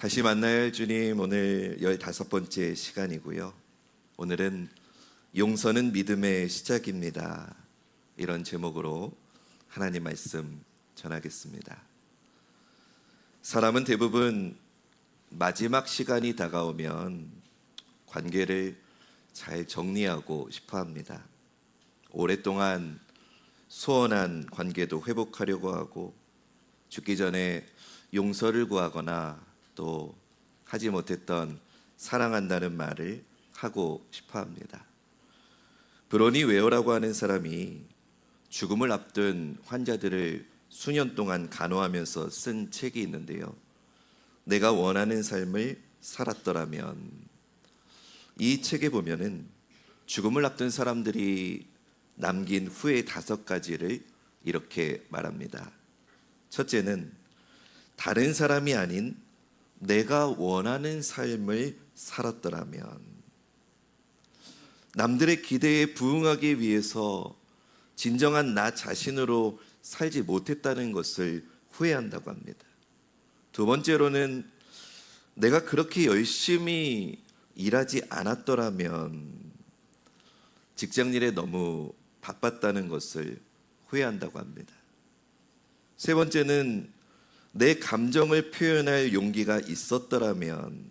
다시 만나야 할 주님, 오늘 15번째 시간이고요. 오늘은 용서는 믿음의 시작입니다. 이런 제목으로 하나님 말씀 전하겠습니다. 사람은 대부분 마지막 시간이 다가오면 관계를 잘 정리하고 싶어 합니다. 오랫동안 소원한 관계도 회복하려고 하고, 죽기 전에 용서를 구하거나 또 하지 못했던 사랑한다는 말을 하고 싶어 합니다. 브로니 웨어라고 하는 사람이 죽음을 앞둔 환자들을 수년 동안 간호하면서 쓴 책이 있는데요. 내가 원하는 삶을 살았더라면, 이 책에 보면은 죽음을 앞둔 사람들이 남긴 후회 5가지를 이렇게 말합니다. 첫째는 다른 사람이 아닌 내가 원하는 삶을 살았더라면, 남들의 기대에 부응하기 위해서 진정한 나 자신으로 살지 못했다는 것을 후회한다고 합니다. 두 번째로는 내가 그렇게 열심히 일하지 않았더라면, 직장일에 너무 바빴다는 것을 후회한다고 합니다. 세 번째는 내 감정을 표현할 용기가 있었더라면,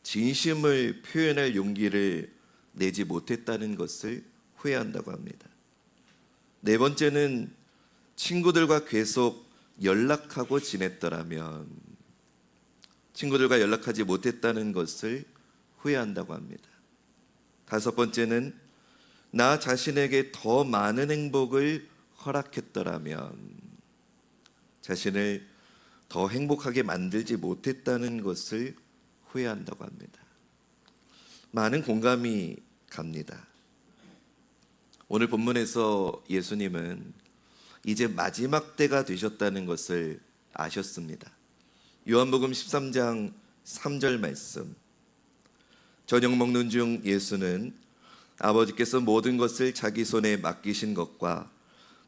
진심을 표현할 용기를 내지 못했다는 것을 후회한다고 합니다. 네 번째는 친구들과 계속 연락하고 지냈더라면, 친구들과 연락하지 못했다는 것을 후회한다고 합니다. 다섯 번째는 나 자신에게 더 많은 행복을 허락했더라면, 자신을 더 행복하게 만들지 못했다는 것을 후회한다고 합니다. 많은 공감이 갑니다. 오늘 본문에서 예수님은 이제 마지막 때가 되셨다는 것을 아셨습니다. 요한복음 13장 3절 말씀, 저녁 먹는 중 예수는 아버지께서 모든 것을 자기 손에 맡기신 것과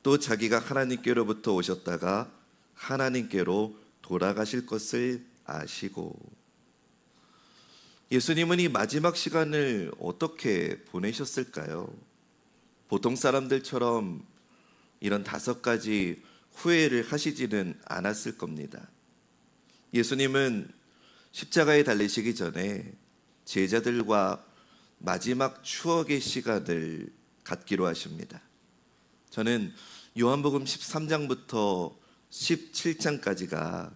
또 자기가 하나님께로부터 오셨다가 하나님께로 돌아가실 것을 아시고, 예수님은 이 마지막 시간을 어떻게 보내셨을까요? 보통 사람들처럼 이런 5가지 후회를 하시지는 않았을 겁니다. 예수님은 십자가에 달리시기 전에 제자들과 마지막 추억의 시간을 갖기로 하십니다. 저는 요한복음 13장부터 17장까지가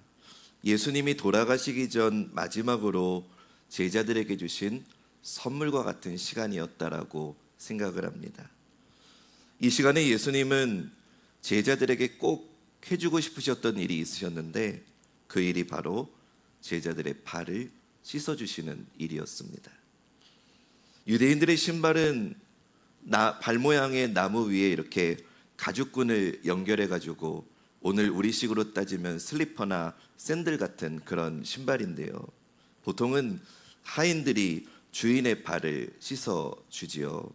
예수님이 돌아가시기 전 마지막으로 제자들에게 주신 선물과 같은 시간이었다라고 생각을 합니다. 이 시간에 예수님은 제자들에게 꼭 해주고 싶으셨던 일이 있으셨는데, 그 일이 바로 제자들의 발을 씻어주시는 일이었습니다. 유대인들의 신발은 발 모양의 나무 위에 이렇게 가죽끈을 연결해가지고, 오늘 우리식으로 따지면 슬리퍼나 샌들 같은 그런 신발인데요, 보통은 하인들이 주인의 발을 씻어주지요.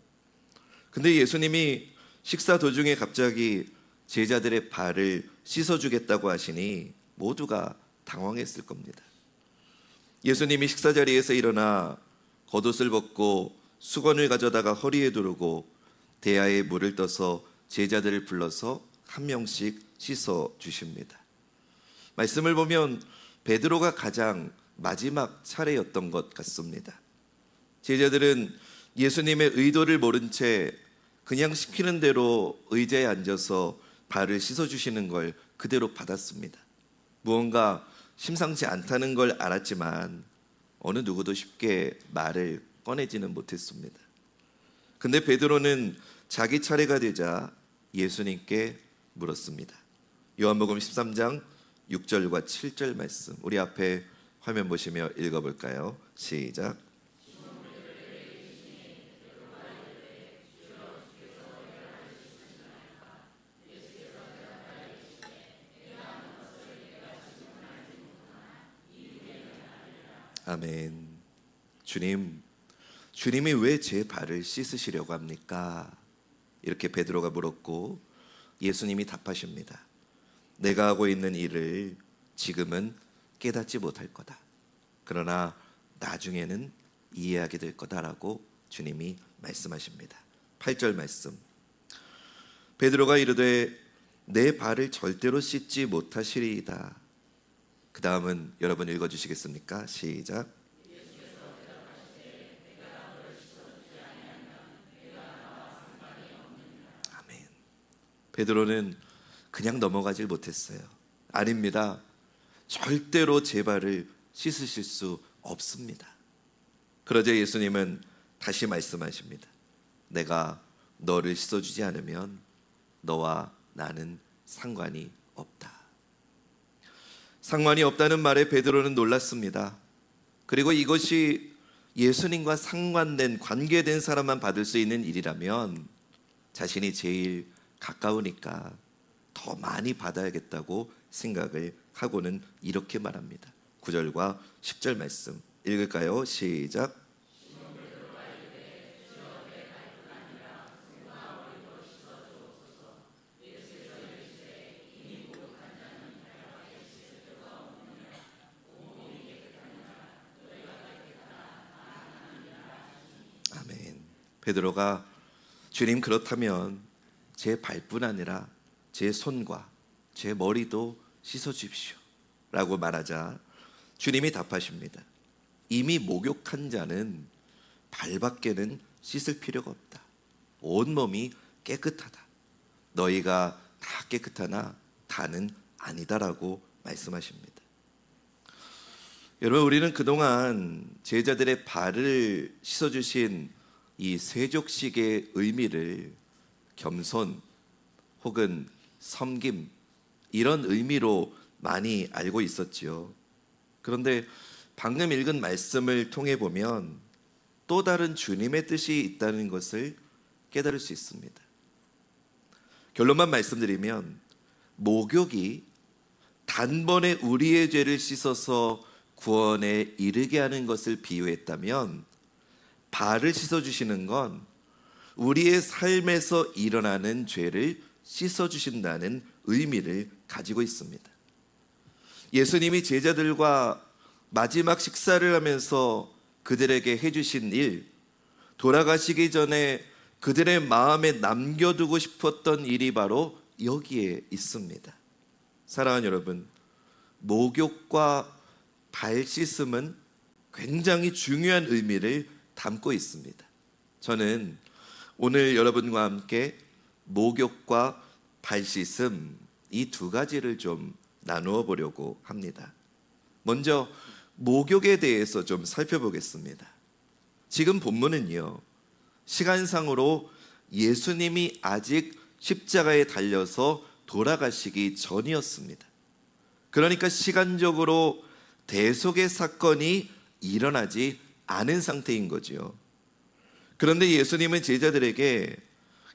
근데 예수님이 식사 도중에 갑자기 제자들의 발을 씻어주겠다고 하시니 모두가 당황했을 겁니다. 예수님이 식사 자리에서 일어나 겉옷을 벗고 수건을 가져다가 허리에 두르고 대야에 물을 떠서 제자들을 불러서 한 명씩 씻어 주십니다. 말씀을 보면 베드로가 가장 마지막 차례였던 것 같습니다. 제자들은 예수님의 의도를 모른 채 그냥 시키는 대로 의자에 앉아서 발을 씻어 주시는 걸 그대로 받았습니다. 무언가 심상치 않다는 걸 알았지만 어느 누구도 쉽게 말을 꺼내지는 못했습니다. 근데 베드로는 자기 차례가 되자 예수님께 물었습니다. 요한복음 13장 6절과 7절 말씀, 우리 앞에 화면 보시며 읽어볼까요? 시작. 아멘. 주님이 왜 제 발을 씻으시려고 합니까? 이렇게 베드로가 물었고, 예수님이 답하십니다. 내가 하고 있는 일을 지금은 깨닫지 못할 거다. 그러나 나중에는 이해하게 될 거다라고 주님이 말씀하십니다. 8절 말씀. 베드로가 이르되 내 발을 절대로 씻지 못하시리이다. 그 다음은 여러분 읽어주시겠습니까? 시작. 아멘. 베드로는 그냥 넘어가질 못했어요. 아닙니다. 절대로 제 발을 씻으실 수 없습니다. 그러자 예수님은 다시 말씀하십니다. 내가 너를 씻어주지 않으면 너와 나는 상관이 없다. 상관이 없다는 말에 베드로는 놀랐습니다. 그리고 이것이 예수님과 상관된, 관계된 사람만 받을 수 있는 일이라면 자신이 제일 가까우니까 더 많이 받아야겠다고 생각을 하고는 이렇게 말합니다. 9절과 10절 말씀 읽을까요? 시작. 아멘. 베드로가 주님 그렇다면 제 발뿐 아니라 제 손과 제 머리도 씻어 주십시오 라고 말하자 주님이 답하십니다. 이미 목욕한 자는 발밖에는 씻을 필요가 없다. 온몸이 깨끗하다. 너희가 다 깨끗하나 다는 아니다라고 말씀하십니다. 여러분, 우리는 그동안 제자들의 발을 씻어주신 이 세족식의 의미를 겸손 혹은 섬김 이런 의미로 많이 알고 있었지요. 그런데 방금 읽은 말씀을 통해 보면 또 다른 주님의 뜻이 있다는 것을 깨달을 수 있습니다. 결론만 말씀드리면 목욕이 단번에 우리의 죄를 씻어서 구원에 이르게 하는 것을 비유했다면 발을 씻어주시는 건 우리의 삶에서 일어나는 죄를 씻어주신다는 의미를 가지고 있습니다. 예수님이 제자들과 마지막 식사를 하면서 그들에게 해주신 일, 돌아가시기 전에 그들의 마음에 남겨두고 싶었던 일이 바로 여기에 있습니다. 사랑하는 여러분, 목욕과 발 씻음은 굉장히 중요한 의미를 담고 있습니다. 저는 오늘 여러분과 함께 목욕과 발 씻음 이 두 가지를 좀 나누어 보려고 합니다. 먼저 목욕에 대해서 좀 살펴보겠습니다. 지금 본문은요, 시간상으로 예수님이 아직 십자가에 달려서 돌아가시기 전이었습니다. 그러니까 시간적으로 대속의 사건이 일어나지 않은 상태인 거지요. 그런데 예수님은 제자들에게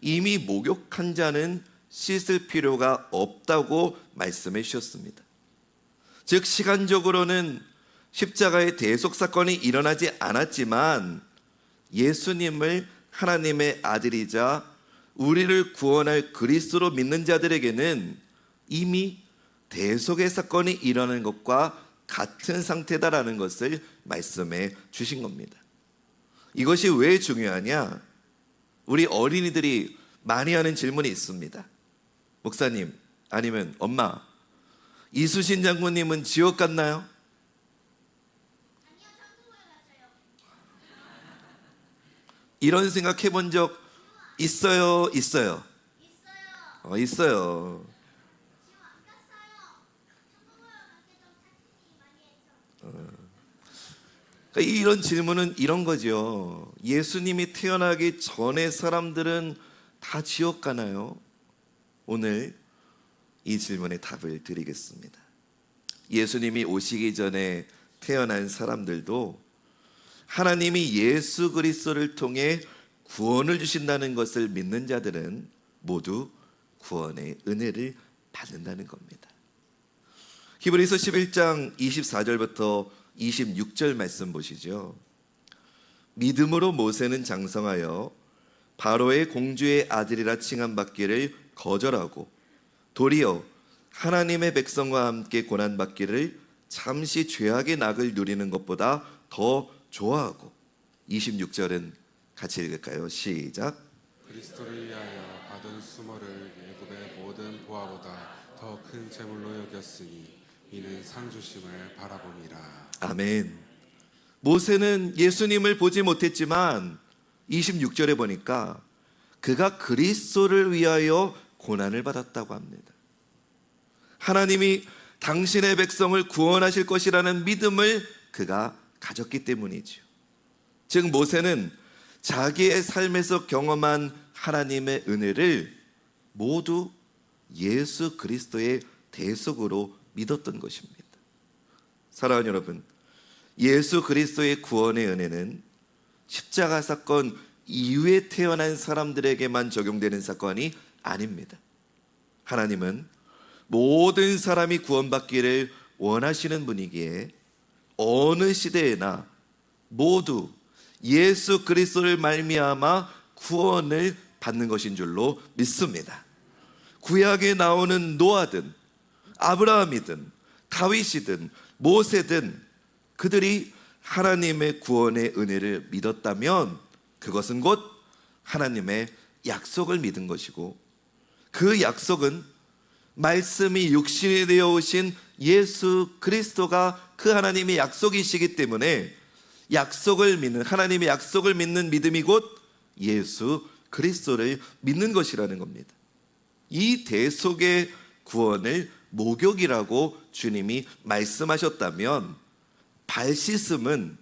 이미 목욕한 자는 씻을 필요가 없다고 말씀해 주셨습니다. 즉 시간적으로는 십자가의 대속 사건이 일어나지 않았지만 예수님을 하나님의 아들이자 우리를 구원할 그리스도로 믿는 자들에게는 이미 대속의 사건이 일어나는 것과 같은 상태다라는 것을 말씀해 주신 겁니다. 이것이 왜 중요하냐? 우리 어린이들이 많이 하는 질문이 있습니다. 목사님, 아니면 엄마, 이수신 장군님은 지옥 갔나요? 아니요, 천국을 갔어요. 이런 생각 해본 적 있어요? 있어요? 있어요. 있어요. 지금 안 갔어요. 천국을 가게 좀 찾으니 많이 했죠. 그러니까 이런 질문은 이런 거죠. 예수님이 태어나기 전에 사람들은 다 지옥 가나요? 오늘 이 질문에 답을 드리겠습니다. 예수님이 오시기 전에 태어난 사람들도 하나님이 예수 그리스도를 통해 구원을 주신다는 것을 믿는 자들은 모두 구원의 은혜를 받는다는 겁니다. 히브리서 11장 24절부터 26절 말씀 보시죠. 믿음으로 모세는 장성하여 바로의 공주의 아들이라 칭함받기를 거절하고 도리어 하나님의 백성과 함께 고난받기를 잠시 죄악의 낙을 누리는 것보다 더 좋아하고 26절은 같이 읽을까요? 시작. 그리스도를 위하여 받은 수모를 애굽의 모든 보화보다 더 큰 재물로 여겼으니 이는 상 주심을 바라봄이라. 아멘. 모세는 예수님을 보지 못했지만 26절에 보니까 그가 그리스도를 위하여 고난을 받았다고 합니다. 하나님이 당신의 백성을 구원하실 것이라는 믿음을 그가 가졌기 때문이죠. 즉 모세는 자기의 삶에서 경험한 하나님의 은혜를 모두 예수 그리스도의 대속으로 믿었던 것입니다. 사랑하는 여러분, 예수 그리스도의 구원의 은혜는 십자가 사건 이후에 태어난 사람들에게만 적용되는 사건이 아닙니다. 하나님은 모든 사람이 구원받기를 원하시는 분이기에 어느 시대에나 모두 예수 그리스도를 말미암아 구원을 받는 것인 줄로 믿습니다. 구약에 나오는 노아든 아브라함이든 다윗이든 모세든 그들이 하나님의 구원의 은혜를 믿었다면 그것은 곧 하나님의 약속을 믿은 것이고, 그 약속은 말씀이 육신이 되어 오신 예수 그리스도가 그 하나님의 약속이시기 때문에 약속을 믿는, 하나님의 약속을 믿는 믿음이 곧 예수 그리스도를 믿는 것이라는 겁니다. 이 대속의 구원을 목욕이라고 주님이 말씀하셨다면 발 씻음은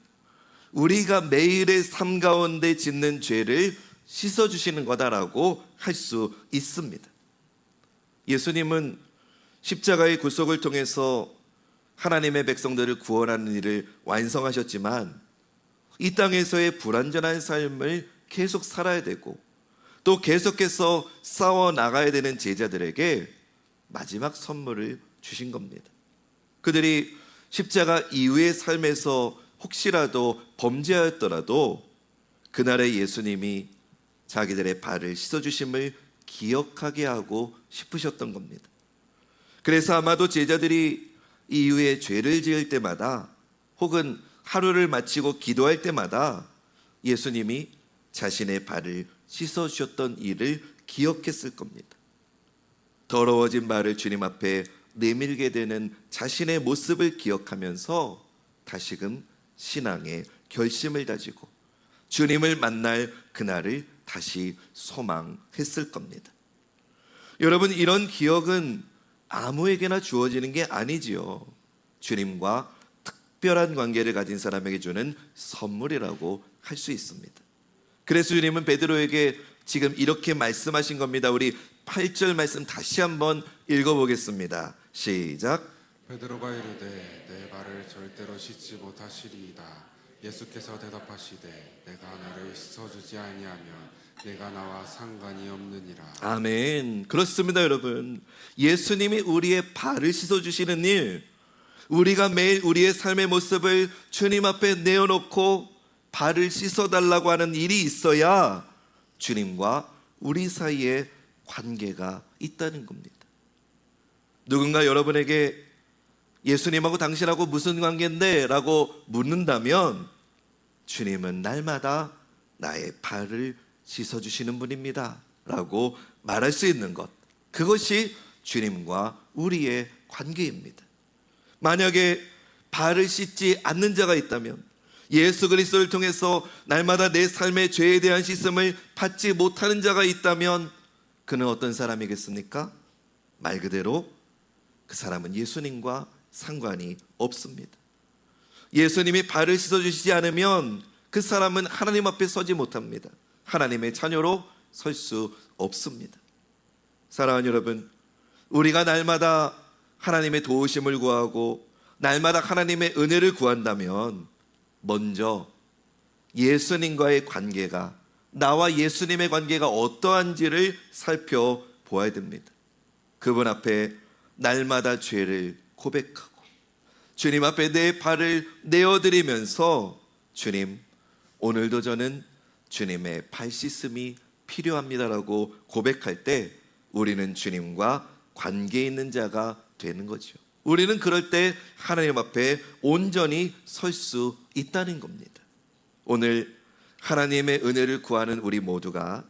우리가 매일의 삶 가운데 짓는 죄를 씻어주시는 거다라고 할 수 있습니다. 예수님은 십자가의 구속을 통해서 하나님의 백성들을 구원하는 일을 완성하셨지만 이 땅에서의 불완전한 삶을 계속 살아야 되고 또 계속해서 싸워 나가야 되는 제자들에게 마지막 선물을 주신 겁니다. 그들이 십자가 이후의 삶에서 혹시라도 범죄하였더라도 그날의 예수님이 자기들의 발을 씻어주심을 기억하게 하고 싶으셨던 겁니다. 그래서 아마도 제자들이 이후에 죄를 지을 때마다 혹은 하루를 마치고 기도할 때마다 예수님이 자신의 발을 씻어주셨던 일을 기억했을 겁니다. 더러워진 발을 주님 앞에 내밀게 되는 자신의 모습을 기억하면서 다시금 신앙의 결심을 다지고 주님을 만날 그날을 다시 소망했을 겁니다. 여러분, 이런 기억은 아무에게나 주어지는 게 아니지요. 주님과 특별한 관계를 가진 사람에게 주는 선물이라고 할 수 있습니다. 그래서 주님은 베드로에게 지금 이렇게 말씀하신 겁니다. 우리 8절 말씀 다시 한번 읽어보겠습니다. 시작. 베드로가 이르되 내 발을 절대로 씻지 못하시리이다. 예수께서 대답하시되 내가 너를 씻어주지 아니하면 내가 나와 상관이 없느니라. 아멘. 그렇습니다, 여러분. 예수님이 우리의 발을 씻어주시는 일, 우리가 매일 우리의 삶의 모습을 주님 앞에 내어놓고 발을 씻어달라고 하는 일이 있어야 주님과 우리 사이에 관계가 있다는 겁니다. 누군가 여러분에게 예수님하고 당신하고 무슨 관계인데? 라고 묻는다면 주님은 날마다 나의 발을 씻어주시는 분입니다 라고 말할 수 있는 것, 그것이 주님과 우리의 관계입니다. 만약에 발을 씻지 않는 자가 있다면, 예수 그리스도를 통해서 날마다 내 삶의 죄에 대한 씻음을 받지 못하는 자가 있다면 그는 어떤 사람이겠습니까? 말 그대로 그 사람은 예수님과 상관이 없습니다. 예수님이 발을 씻어주시지 않으면 그 사람은 하나님 앞에 서지 못합니다. 하나님의 자녀로 설 수 없습니다. 사랑하는 여러분, 우리가 날마다 하나님의 도우심을 구하고 날마다 하나님의 은혜를 구한다면 먼저 예수님과의 관계가, 나와 예수님의 관계가 어떠한지를 살펴보아야 됩니다. 그분 앞에 날마다 죄를 고백하고 주님 앞에 내 발을 내어드리면서 주님, 오늘도 저는 주님의 발 씻음이 필요합니다라고 고백할 때 우리는 주님과 관계 있는 자가 되는 거죠. 우리는 그럴 때 하나님 앞에 온전히 설 수 있다는 겁니다. 오늘 하나님의 은혜를 구하는 우리 모두가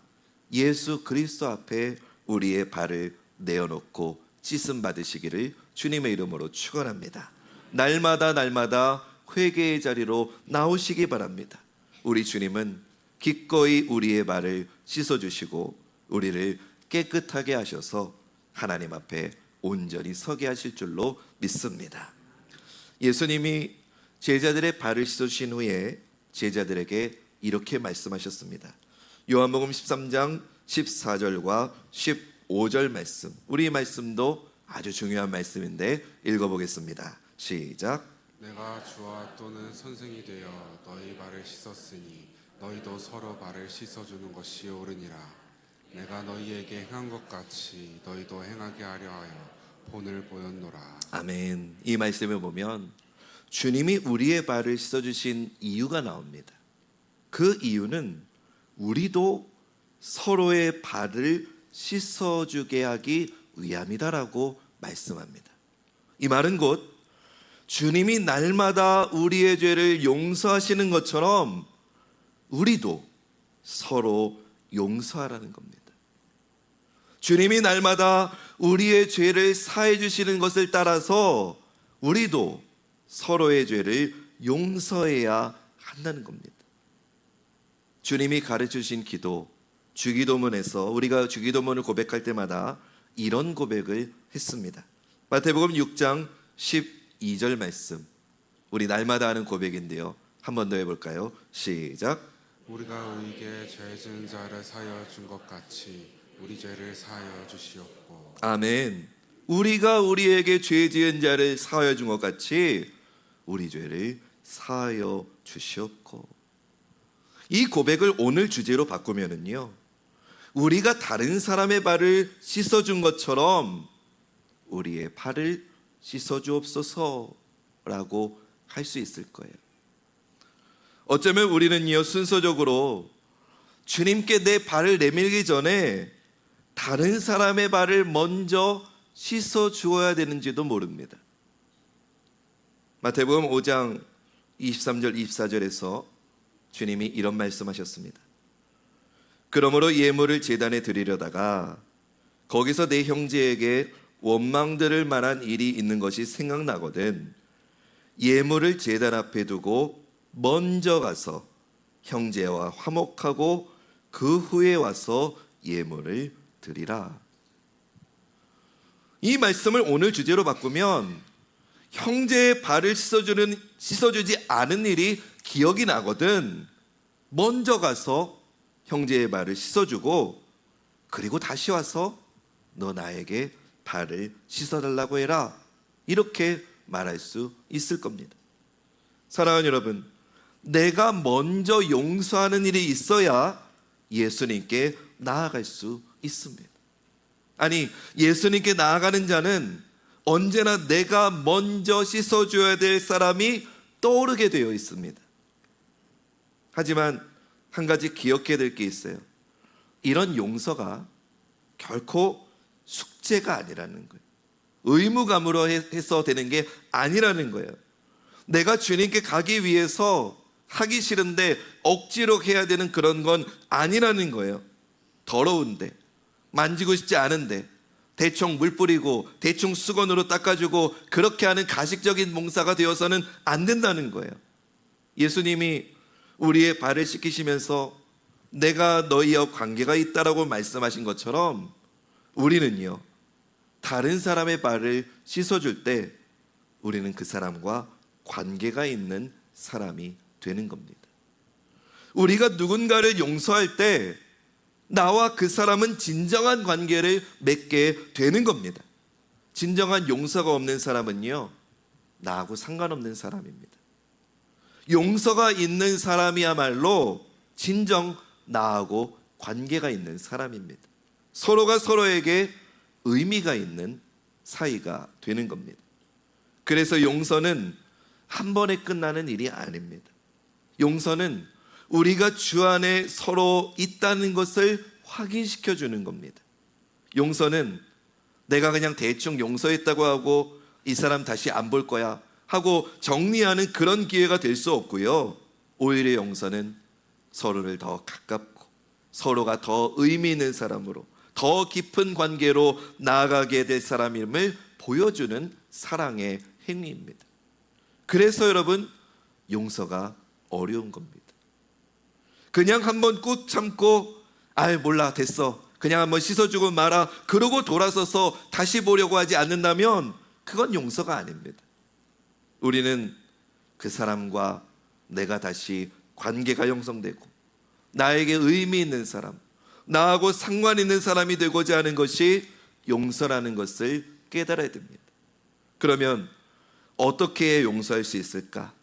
예수 그리스도 앞에 우리의 발을 내어놓고 씻음 받으시기를 주님의 이름으로 축원합니다. 날마다 회개의 자리로 나오시기 바랍니다. 우리 주님은 기꺼이 우리의 발을 씻어주시고 우리를 깨끗하게 하셔서 하나님 앞에 온전히 서게 하실 줄로 믿습니다. 예수님이 제자들의 발을 씻어주신 후에 제자들에게 이렇게 말씀하셨습니다. 요한복음 13장 14절과 15절 말씀, 우리 말씀도 아주 중요한 말씀인데 읽어보겠습니다. 시작. 내가 주와 또는 선생이 되어 너희 발을 씻었으니 너희도 서로 발을 씻어주는 것이 옳으니라. 내가 너희에게 행한 것 같이 너희도 행하게 하려 하여 본을 보였노라. 아멘. 이 말씀을 보면 주님이 우리의 발을 씻어주신 이유가 나옵니다. 그 이유는 우리도 서로의 발을 씻어주게 하기 위함이다라고 말씀합니다. 이 말은 곧 주님이 날마다 우리의 죄를 용서하시는 것처럼 우리도 서로 용서하라는 겁니다. 주님이 날마다 우리의 죄를 사해 주시는 것을 따라서 우리도 서로의 죄를 용서해야 한다는 겁니다. 주님이 가르쳐 주신 기도, 주기도문에서 우리가 주기도문을 고백할 때마다 이런 고백을 했습니다. 마태복음 6장 12절 말씀, 우리 날마다 하는 고백인데요. 한 번 더 해볼까요? 시작. 우리가 우리에게 죄 지은 자를 사하여 준 것 같이 우리 죄를 사하여 주시옵고. 아멘. 우리가 우리에게 죄 지은 자를 사하여 준 것 같이 우리 죄를 사하여 주시옵고. 이 고백을 오늘 주제로 바꾸면은요, 우리가 다른 사람의 발을 씻어준 것처럼 우리의 발을 씻어주옵소서라고 할 수 있을 거예요. 어쩌면 우리는요, 순서적으로 주님께 내 발을 내밀기 전에 다른 사람의 발을 먼저 씻어주어야 되는지도 모릅니다. 마태복음 5장 23절 24절에서 주님이 이런 말씀하셨습니다. 그러므로 예물을 제단에 드리려다가 거기서 내 형제에게 원망 들을 만한 일이 있는 것이 생각나거든 예물을 제단 앞에 두고 먼저 가서 형제와 화목하고 그 후에 와서 예물을 드리라. 이 말씀을 오늘 주제로 바꾸면 형제의 발을 씻어주지 않은 일이 기억이 나거든 먼저 가서 형제의 발을 씻어주고 그리고 다시 와서 너 나에게 발을 씻어달라고 해라, 이렇게 말할 수 있을 겁니다. 사랑하는 여러분, 내가 먼저 용서하는 일이 있어야 예수님께 나아갈 수 있습니다. 아니, 예수님께 나아가는 자는 언제나 내가 먼저 씻어줘야 될 사람이 떠오르게 되어 있습니다. 하지만 한 가지 기억해야 될 게 있어요. 이런 용서가 결코 숙제가 아니라는 거예요. 의무감으로 해서 되는 게 아니라는 거예요. 내가 주님께 가기 위해서 하기 싫은데 억지로 해야 되는 그런 건 아니라는 거예요. 더러운데, 만지고 싶지 않은데 대충 물 뿌리고 대충 수건으로 닦아주고 그렇게 하는 가식적인 봉사가 되어서는 안 된다는 거예요. 예수님이 우리의 발을 씻기시면서 내가 너희와 관계가 있다라고 말씀하신 것처럼 우리는요, 다른 사람의 발을 씻어줄 때 우리는 그 사람과 관계가 있는 사람이 되는 겁니다. 우리가 누군가를 용서할 때 나와 그 사람은 진정한 관계를 맺게 되는 겁니다. 진정한 용서가 없는 사람은요, 나하고 상관없는 사람입니다. 용서가 있는 사람이야말로 진정 나하고 관계가 있는 사람입니다. 서로가 서로에게 의미가 있는 사이가 되는 겁니다. 그래서 용서는 한 번에 끝나는 일이 아닙니다. 용서는 우리가 주 안에 서로 있다는 것을 확인시켜 주는 겁니다. 용서는 내가 그냥 대충 용서했다고 하고 이 사람 다시 안 볼 거야 하고 정리하는 그런 기회가 될 수 없고요. 오히려 용서는 서로를 더 가깝고 서로가 더 의미 있는 사람으로 더 깊은 관계로 나아가게 될 사람임을 보여주는 사랑의 행위입니다. 그래서 여러분, 용서가 어려운 겁니다. 그냥 한번 꾹 참고 몰라 됐어 그냥 한번 씻어주고 말아 그러고 돌아서서 다시 보려고 하지 않는다면 그건 용서가 아닙니다. 우리는 그 사람과 내가 다시 관계가 형성되고 나에게 의미 있는 사람, 나하고 상관 있는 사람이 되고자 하는 것이 용서라는 것을 깨달아야 됩니다. 그러면 어떻게 용서할 수 있을까?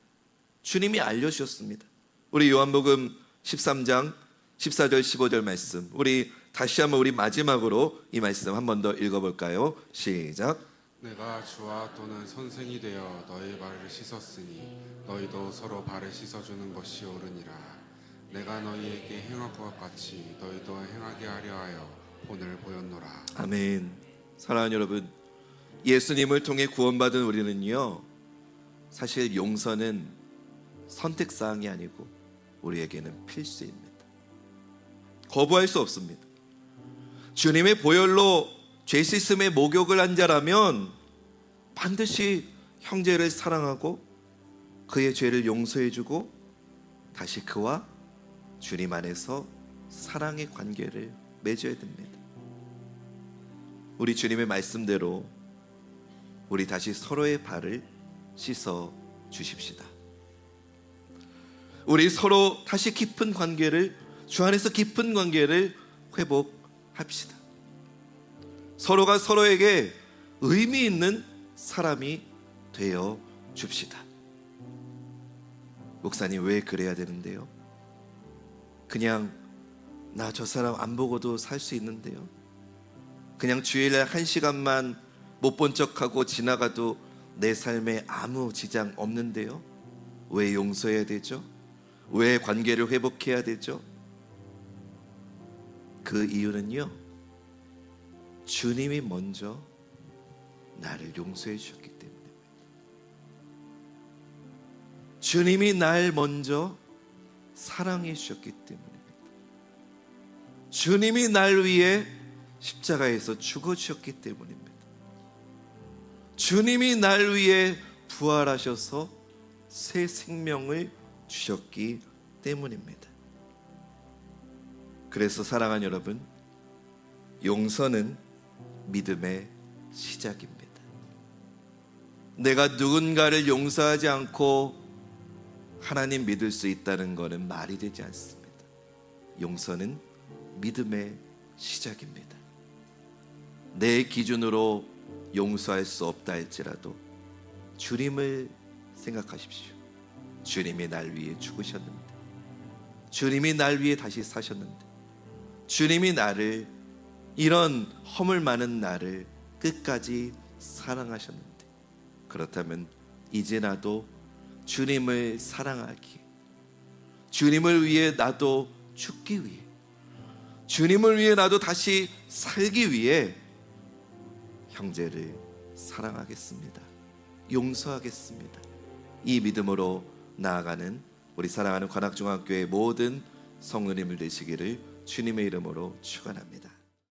주님이 알려주셨습니다. 우리 요한복음 13장 14절 15절 말씀, 우리 다시 한번 우리 마지막으로 이 말씀 한 번 더 읽어볼까요? 시작. 내가 주와 또는 선생이 되어 너희 발을 씻었으니 너희도 서로 발을 씻어주는 것이 옳으니라. 내가 너희에게 행한 것 같이 너희도 행하게 하려 하여 본을 보였노라. 아멘. 사랑하는 여러분, 예수님을 통해 구원받은 우리는요, 사실 용서는 선택사항이 아니고 우리에게는 필수입니다. 거부할 수 없습니다. 주님의 보혈로 죄 씻음의 목욕을 한 자라면 반드시 형제를 사랑하고 그의 죄를 용서해주고 다시 그와 주님 안에서 사랑의 관계를 맺어야 됩니다. 우리 주님의 말씀대로 우리 다시 서로의 발을 씻어 주십시다. 우리 서로 다시 깊은 관계를, 주 안에서 깊은 관계를 회복합시다. 서로가 서로에게 의미 있는 사람이 되어 줍시다. 목사님, 왜 그래야 되는데요? 그냥 나 저 사람 안 보고도 살 수 있는데요. 그냥 주일날 1시간만 못 본 척하고 지나가도 내 삶에 아무 지장 없는데요. 왜 용서해야 되죠? 왜 관계를 회복해야 되죠? 그 이유는요, 주님이 먼저 나를 용서해 주셨기 때문에, 주님이 날 먼저 사랑해 주셨기 때문입니다. 주님이 날 위해 십자가에서 죽어 주셨기 때문입니다. 주님이 날 위해 부활하셔서 새 생명을 주셨기 때문입니다. 그래서 사랑하는 여러분, 용서는 믿음의 시작입니다. 내가 누군가를 용서하지 않고 하나님 믿을 수 있다는 것은 말이 되지 않습니다. 용서는 믿음의 시작입니다. 내 기준으로 용서할 수 없다 할지라도 주님을 생각하십시오. 주님이 날 위해 죽으셨는데, 주님이 날 위해 다시 사셨는데, 주님이 나를, 이런 허물 많은 나를 끝까지 사랑하셨는데, 그렇다면 이제 나도 주님을 사랑하기, 주님을 위해 나도 죽기 위해, 주님을 위해 나도 다시 살기 위해 형제를 사랑하겠습니다. 용서하겠습니다. 이 믿음으로 나아가는 우리 사랑하는 관악중학교의 모든 성도님들 되시기를 주님의 이름으로 축원합니다.